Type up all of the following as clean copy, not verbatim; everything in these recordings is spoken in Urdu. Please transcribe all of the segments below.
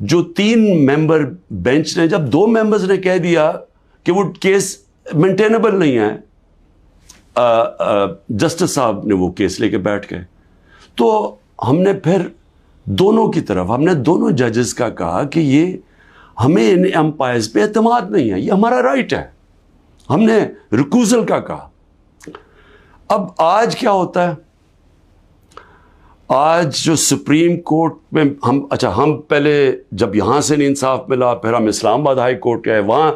جو 3 ممبر بینچ نے, جب 2 ممبرز نے کہہ دیا کہ وہ کیس مینٹینیبل نہیں ہے, جسٹس صاحب نے وہ کیس لے کے بیٹھ گئے. تو ہم نے پھر دونوں کی طرف, ہم نے دونوں ججز کا کہا کہ یہ ہمیں ان امپائرز پہ اعتماد نہیں ہے, یہ ہمارا رائٹ ہے. ہم نے ریکوزل کا کہا. اب آج کیا ہوتا ہے, آج جو سپریم کورٹ میں ہم پہلے جب یہاں سے نہیں انصاف ملا, پھر ہم اسلام آباد ہائی کورٹ گئے, وہاں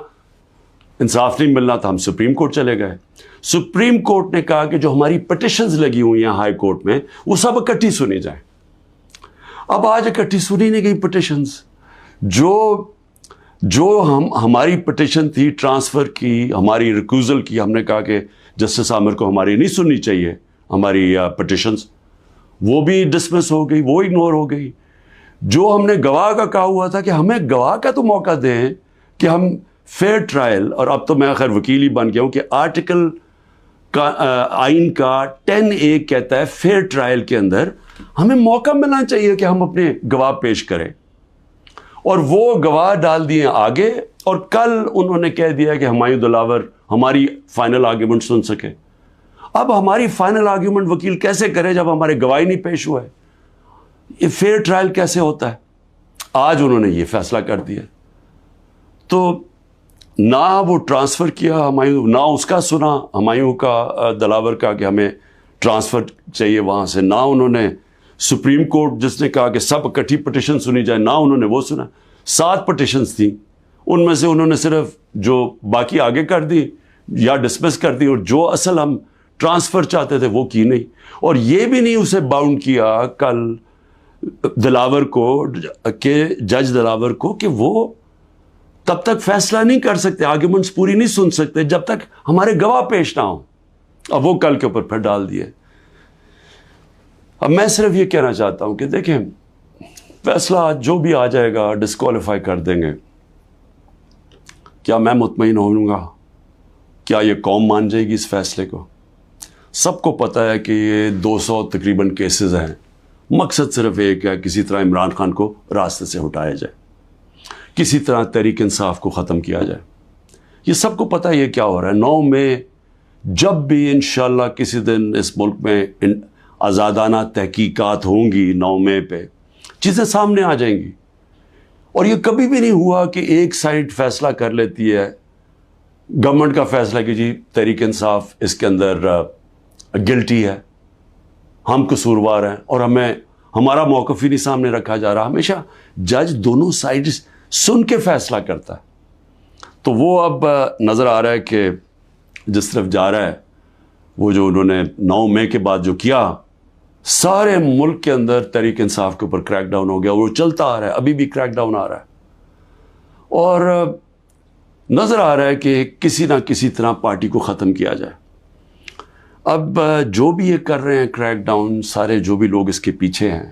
انصاف نہیں ملنا تھا, ہم سپریم کورٹ چلے گئے. سپریم کورٹ نے کہا کہ جو ہماری پٹیشنز لگی ہوئی ہیں ہائی کورٹ میں وہ سب اکٹھی سنی جائیں. اب آج اکٹھی سنی نہیں گئی پٹیشنز. جو ہماری پٹیشن تھی ٹرانسفر کی, ہماری ریکوزل کی, ہم نے کہا کہ جسٹس عامر کو ہماری نہیں سننی چاہیے ہماری پٹیشنز, وہ بھی ڈسمس ہو گئی, وہ اگنور ہو گئی. جو ہم نے گواہ کا کہا ہوا تھا کہ ہمیں گواہ کا تو موقع دیں کہ ہم فیئر ٹرائل, اور اب تو میں خیر وکیل ہی بن گیا ہوں کہ آرٹیکل کا آئین کا 10A کہتا ہے فیئر ٹرائل کے اندر ہمیں موقع ملنا چاہیے کہ ہم اپنے گواہ پیش کریں. اور وہ گواہ ڈال دیے آگے, اور کل انہوں نے کہہ دیا کہ ہمایوں دلاور ہماری فائنل آرگیومنٹ سن سکے. اب ہماری فائنل آرگیومنٹ وکیل کیسے کرے جب ہمارے گواہی نہیں پیش ہوا ہے؟ یہ فیئر ٹرائل کیسے ہوتا ہے؟ آج انہوں نے یہ فیصلہ کر دیا. تو نہ وہ ٹرانسفر کیا ہمایوں, نہ اس کا سنا ہمایوں کا دلاور کا کہ ہمیں ٹرانسفر چاہیے وہاں سے, نہ انہوں نے سپریم کورٹ جس نے کہا کہ سب اکٹھی پٹیشن سنی جائے, نہ انہوں نے وہ سنا. 7 پٹیشنز تھیں, ان میں سے انہوں نے صرف جو باقی آگے کر دی یا ڈسمس کر دی, اور جو اصل ہم ٹرانسفر چاہتے تھے وہ کی نہیں. اور یہ بھی نہیں اسے باؤنڈ کیا کل دلاور کو, کہ جج دلاور کو, کہ وہ تب تک فیصلہ نہیں کر سکتے, آرگیومنٹس پوری نہیں سن سکتے جب تک ہمارے گواہ پیش نہ ہوں. اب وہ کل کے اوپر پھر ڈال دیے. اب میں صرف یہ کہنا چاہتا ہوں کہ دیکھیں, فیصلہ جو بھی آ جائے گا ڈسکوالیفائی کر دیں گے. کیا میں مطمئن ہوں گا؟ کیا یہ قوم مان جائے گی اس فیصلے کو؟ سب کو پتہ ہے کہ یہ 200 تقریباً کیسز ہیں. مقصد صرف ایک ہے, کسی طرح عمران خان کو راستے سے ہٹایا جائے, کسی طرح تحریک انصاف کو ختم کیا جائے. یہ سب کو پتہ ہے یہ کیا ہو رہا ہے. 9 مئی جب بھی انشاءاللہ کسی دن اس ملک میں آزادانہ تحقیقات ہوں گی, 9 مئی پہ چیزیں سامنے آ جائیں گی. اور یہ کبھی بھی نہیں ہوا کہ ایک سائڈ فیصلہ کر لیتی ہے, گورنمنٹ کا فیصلہ کہ جی تحریک انصاف اس کے اندر گلٹی ہے, ہم قصوروار ہیں, اور ہمیں ہمارا موقف ہی نہیں سامنے رکھا جا رہا. ہمیشہ جج دونوں سائڈز سن کے فیصلہ کرتا ہے. تو وہ اب نظر آ رہا ہے کہ جس طرف جا رہا ہے, وہ جو انہوں نے 9 مئی کے بعد جو کیا, سارے ملک کے اندر تحریک انصاف کے اوپر کریک ڈاؤن ہو گیا. وہ چلتا آ رہا ہے, ابھی بھی کریک ڈاؤن آ رہا ہے, اور نظر آ رہا ہے کہ کسی نہ کسی طرح پارٹی کو ختم کیا جائے. اب جو بھی یہ کر رہے ہیں کریک ڈاؤن, سارے جو بھی لوگ اس کے پیچھے ہیں,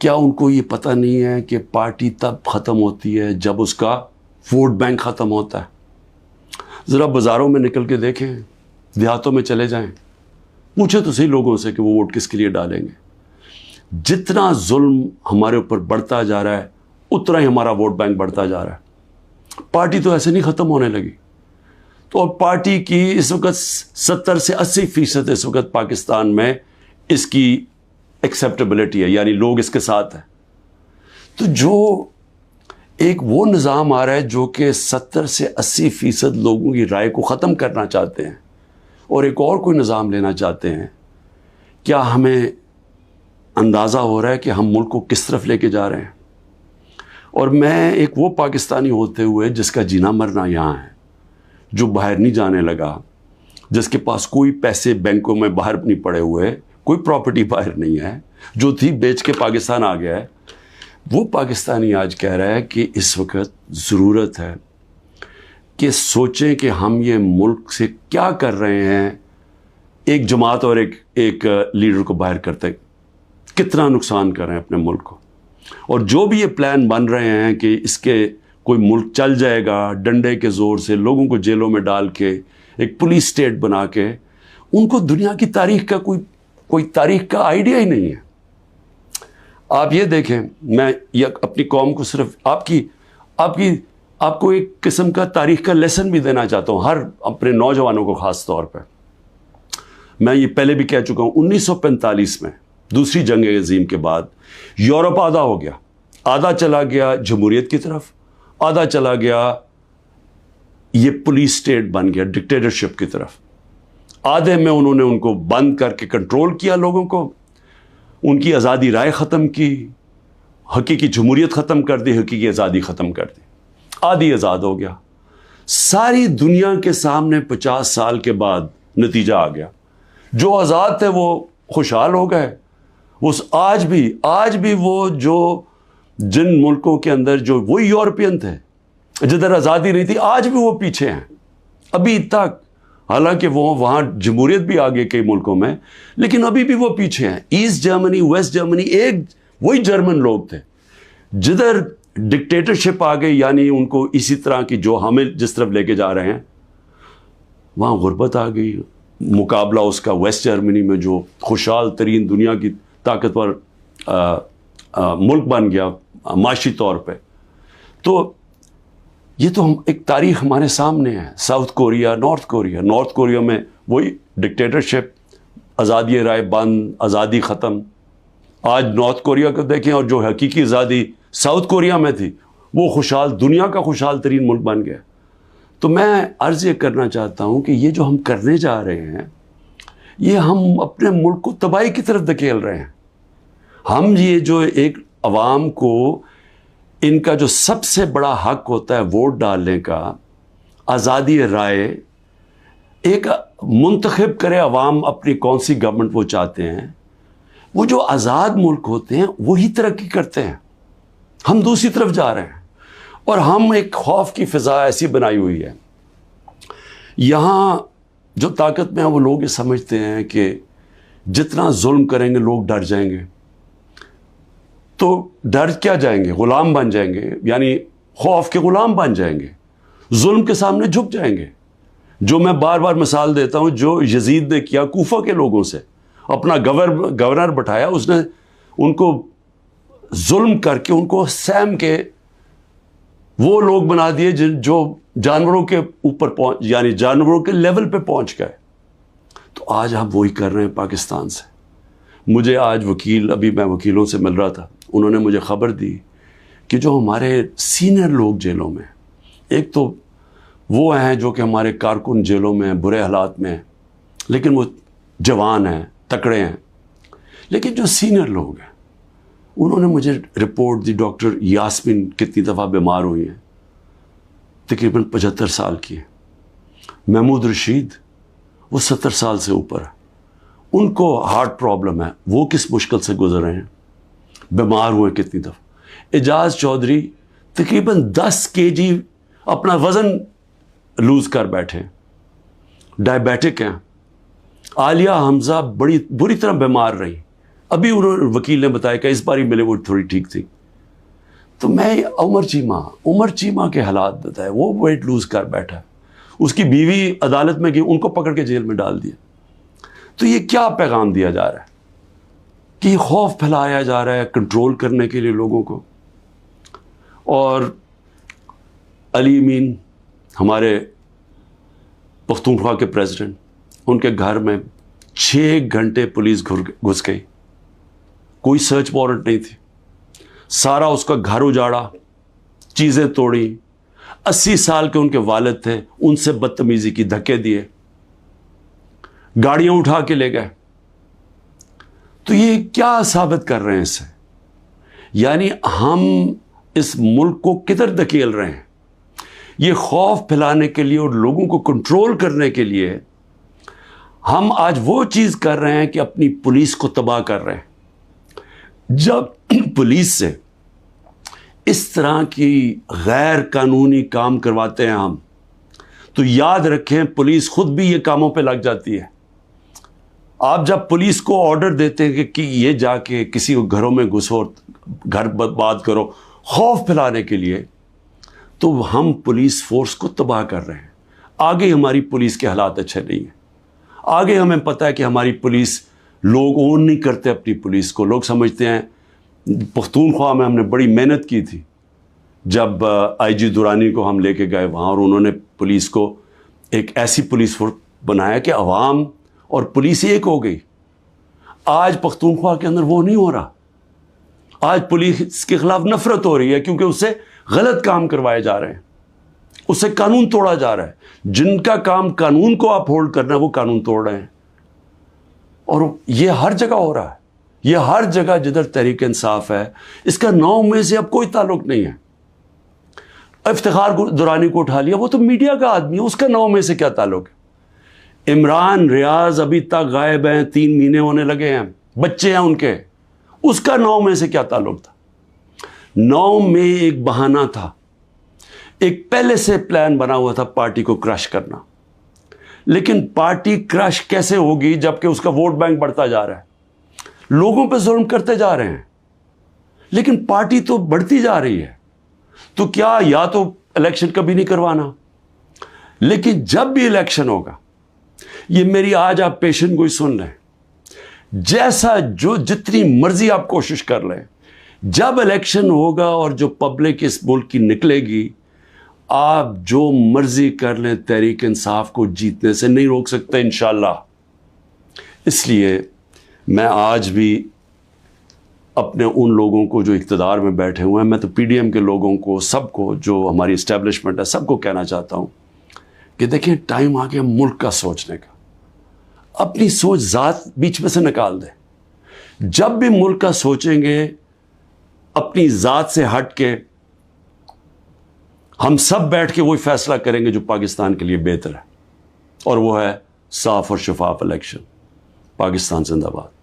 کیا ان کو یہ پتہ نہیں ہے کہ پارٹی تب ختم ہوتی ہے جب اس کا ووٹ بینک ختم ہوتا ہے؟ ذرا بازاروں میں نکل کے دیکھیں, دیہاتوں میں چلے جائیں, پوچھیں تو صحیح لوگوں سے کہ وہ ووٹ کس کے لیے ڈالیں گے. جتنا ظلم ہمارے اوپر بڑھتا جا رہا ہے اتنا ہی ہمارا ووٹ بینک بڑھتا جا رہا ہے. پارٹی تو ایسے نہیں ختم ہونے لگی. تو پارٹی کی اس وقت 70 سے 80% اس وقت پاکستان میں اس کی ایکسیپٹیبلٹی ہے, یعنی لوگ اس کے ساتھ ہیں. تو جو ایک وہ نظام آ رہا ہے جو کہ 70 سے 80% لوگوں کی رائے کو ختم کرنا چاہتے ہیں, اور ایک اور کوئی نظام لینا چاہتے ہیں, کیا ہمیں اندازہ ہو رہا ہے کہ ہم ملک کو کس طرف لے کے جا رہے ہیں؟ اور میں ایک وہ پاکستانی ہوتے ہوئے جس کا جینا مرنا یہاں ہے, جو باہر نہیں جانے لگا, جس کے پاس کوئی پیسے بینکوں میں باہر نہیں پڑے ہوئے, کوئی پراپرٹی باہر نہیں ہے, جو تھی بیچ کے پاکستان آ گیا ہے, وہ پاکستانی آج کہہ رہا ہے کہ اس وقت ضرورت ہے کہ سوچیں کہ ہم یہ ملک سے کیا کر رہے ہیں. ایک جماعت اور ایک لیڈر کو باہر کرتے کتنا نقصان کر رہے ہیں اپنے ملک کو. اور جو بھی یہ پلان بن رہے ہیں کہ اس کے کوئی ملک چل جائے گا ڈنڈے کے زور سے, لوگوں کو جیلوں میں ڈال کے, ایک پولیس اسٹیٹ بنا کے, ان کو دنیا کی تاریخ کا کوئی تاریخ کا آئیڈیا ہی نہیں ہے. آپ یہ دیکھیں، میں یہ اپنی قوم کو صرف آپ کو ایک قسم کا تاریخ کا لیسن بھی دینا چاہتا ہوں، ہر اپنے نوجوانوں کو خاص طور پہ. میں یہ پہلے بھی کہہ چکا ہوں، 1945 میں دوسری جنگ عظیم کے بعد یورپ آدھا ہو گیا، آدھا چلا گیا جمہوریت کی طرف، آدھا چلا گیا یہ پولیس اسٹیٹ بن گیا ڈکٹیٹرشپ کی طرف. آدھے میں انہوں نے ان کو بند کر کے کنٹرول کیا، لوگوں کو ان کی آزادی رائے ختم کی، حقیقی جمہوریت ختم کر دی، حقیقی آزادی ختم کر دی. آدھی آزاد ہو گیا. ساری دنیا کے سامنے 50 سال کے بعد نتیجہ آ گیا. جو آزاد تھے وہ خوشحال ہو گئے. وہ آج بھی وہ جو جن ملکوں کے اندر جو وہی یورپین تھے جدھر آزادی نہیں تھی، آج بھی وہ پیچھے ہیں ابھی تک. حالانکہ وہ وہاں جمہوریت بھی آ گئی کئی ملکوں میں، لیکن ابھی بھی وہ پیچھے ہیں. ایسٹ جرمنی، ویسٹ جرمنی ایک وہی جرمن لوگ تھے. جدھر ڈکٹیٹرشپ آ گئی، یعنی ان کو اسی طرح کی جو ہمیں جس طرف لے کے جا رہے ہیں، وہاں غربت آ گئی. مقابلہ اس کا ویسٹ جرمنی میں جو خوشحال ترین دنیا کی طاقتور ملک بن گیا معاشی طور پہ. تو یہ تو ایک تاریخ ہمارے سامنے ہے. ساؤتھ کوریا، نارتھ کوریا میں وہی ڈکٹیٹرشپ، آزادی رائے بند، آزادی ختم. آج نارتھ کوریا کو دیکھیں، اور جو حقیقی آزادی ساؤتھ کوریا میں تھی، وہ خوشحال دنیا کا خوشحال ترین ملک بن گیا. تو میں عرض یہ کرنا چاہتا ہوں کہ یہ جو ہم کرنے جا رہے ہیں، یہ ہم اپنے ملک کو تباہی کی طرف دھکیل رہے ہیں. ہم یہ جو ایک عوام کو ان کا جو سب سے بڑا حق ہوتا ہے ووٹ ڈالنے کا، آزادی رائے، ایک منتخب کرے عوام اپنی کون سی گورنمنٹ وہ چاہتے ہیں. وہ جو آزاد ملک ہوتے ہیں وہی ترقی کرتے ہیں. ہم دوسری طرف جا رہے ہیں، اور ہم ایک خوف کی فضا ایسی بنائی ہوئی ہے. یہاں جو طاقت میں ہیں وہ لوگ یہ سمجھتے ہیں کہ جتنا ظلم کریں گے لوگ ڈر جائیں گے. تو ڈر کیا جائیں گے؟ غلام بن جائیں گے، یعنی خوف کے غلام بن جائیں گے، ظلم کے سامنے جھک جائیں گے. جو میں بار بار مثال دیتا ہوں، جو یزید نے کیا کوفہ کے لوگوں سے، اپنا گورنر بٹھایا، اس نے ان کو ظلم کر کے ان کو سیم کے وہ لوگ بنا دیے جو جانوروں کے اوپر یعنی جانوروں کے لیول پہ پہنچ گئے. تو آج ہم وہی کر رہے ہیں پاکستان سے. مجھے آج ابھی میں وکیلوں سے مل رہا تھا، انہوں نے مجھے خبر دی کہ جو ہمارے سینئر لوگ جیلوں میں، ایک تو وہ ہیں جو کہ ہمارے کارکن جیلوں میں برے حالات میں ہیں، لیکن وہ جوان ہیں، تکڑے ہیں. لیکن جو سینئر لوگ ہیں، انہوں نے مجھے رپورٹ دی. ڈاکٹر یاسمین کتنی دفعہ بیمار ہوئی ہیں، تقریباً 75 سال کی ہیں. محمود رشید وہ 70 سال سے اوپر ہے، ان کو ہارٹ پرابلم ہے، وہ کس مشکل سے گزر رہے ہیں، بیمار ہوئے کتنی دفعہ. اعجاز چودھری تقریباً 10 kg اپنا وزن لوز کر بیٹھے، ڈائبیٹک ہیں. عالیہ حمزہ بڑی بری طرح بیمار رہی، ابھی انہوں نے وکیل نے بتایا کہ اس بار ہی ملے وہ تھوڑی ٹھیک تھی. تو میں عمر چیمہ کے حالات بتائے، وہ ویٹ لوز کر بیٹھا، اس کی بیوی عدالت میں گئی، ان کو پکڑ کے جیل میں ڈال دیا. تو یہ کیا پیغام دیا جا رہا ہے کہ یہ خوف پھیلایا جا رہا ہے کنٹرول کرنے کے لیے لوگوں کو. اور علی امین ہمارے پختونخوا کے پریزیڈنٹ، ان کے گھر میں 6 گھنٹے پولیس گھس گئی، کوئی سرچ وارنٹ نہیں تھی. سارا اس کا گھر اجاڑا، چیزیں توڑی. 80 سال کے ان کے والد تھے، ان سے بدتمیزی کی، دھکے دیے، گاڑیاں اٹھا کے لے گئے. تو یہ کیا ثابت کر رہے ہیں اس سے؟ یعنی ہم اس ملک کو کدھر دھکیل رہے ہیں؟ یہ خوف پھیلانے کے لیے اور لوگوں کو کنٹرول کرنے کے لیے ہم آج وہ چیز کر رہے ہیں کہ اپنی پولیس کو تباہ کر رہے ہیں. جب پولیس سے اس طرح کی غیر قانونی کام کرواتے ہیں ہم، تو یاد رکھیں پولیس خود بھی یہ کاموں پہ لگ جاتی ہے. آپ جب پولیس کو آرڈر دیتے ہیں کہ یہ جا کے کسی گھروں میں گھسو، گھر برباد کرو، خوف پھیلانے کے لیے، تو ہم پولیس فورس کو تباہ کر رہے ہیں. آگے ہماری پولیس کے حالات اچھے نہیں ہیں. آگے ہمیں پتہ ہے کہ ہماری پولیس، لوگ اون نہیں کرتے اپنی پولیس کو. لوگ سمجھتے ہیں پختونخوا میں ہم نے بڑی محنت کی تھی جب آئی جی درانی کو ہم لے کے گئے وہاں، اور انہوں نے پولیس کو ایک ایسی پولیس فورس بنایا کہ عوام اور پولیس ایک ہو گئی۔ آج پختونخوا کے اندر وہ نہیں ہو رہا، آج پولیس کے خلاف نفرت ہو رہی ہے کیونکہ اس سے غلط کام کروائے جا رہے ہیں، اس سے قانون توڑا جا رہا ہے۔ جن کا کام قانون کو اپ ہولڈ کرنا ہے وہ قانون توڑ رہے ہیں، اور یہ ہر جگہ ہو رہا ہے، یہ ہر جگہ جدھر تحریک انصاف ہے۔ اس کا 9 میں سے اب کوئی تعلق نہیں ہے۔ افتخار درانی کو اٹھا لیا، وہ تو میڈیا کا آدمی ہے، اس کا 9 میں سے کیا تعلق ہے؟ عمران ریاض ابھی تک غائب ہیں، 3 مہینے ہونے لگے ہیں، بچے ہیں ان کے، اس کا 9 میں سے کیا تعلق تھا؟ 9 میں ایک بہانہ تھا، ایک پہلے سے پلان بنا ہوا تھا پارٹی کو کرش کرنا۔ لیکن پارٹی کرش کیسے ہوگی جبکہ اس کا ووٹ بینک بڑھتا جا رہا ہے، لوگوں پہ ظلم کرتے جا رہے ہیں، لیکن پارٹی تو بڑھتی جا رہی ہے۔ تو کیا یا تو الیکشن کبھی نہیں کروانا، لیکن جب بھی الیکشن ہوگا، یہ میری آج آپ پیشن گوئی سن لیں، جیسا جو جتنی مرضی آپ کوشش کر لیں، جب الیکشن ہوگا اور جو پبلک اس ملک کی نکلے گی، آپ جو مرضی کر لیں، تحریک انصاف کو جیتنے سے نہیں روک سکتے انشاءاللہ۔ اس لیے میں آج بھی اپنے ان لوگوں کو جو اقتدار میں بیٹھے ہوئے ہیں، میں تو پی ڈی ایم کے لوگوں کو، سب کو، جو ہماری اسٹیبلشمنٹ ہے، سب کو کہنا چاہتا ہوں کہ دیکھیں ٹائم آ گیا ملک کا سوچنے کا۔ اپنی سوچ ذات بیچ میں سے نکال دیں۔ جب بھی ملک کا سوچیں گے اپنی ذات سے ہٹ کے، ہم سب بیٹھ کے وہی فیصلہ کریں گے جو پاکستان کے لیے بہتر ہے، اور وہ ہے صاف اور شفاف الیکشن۔ پاکستان زندہ باد۔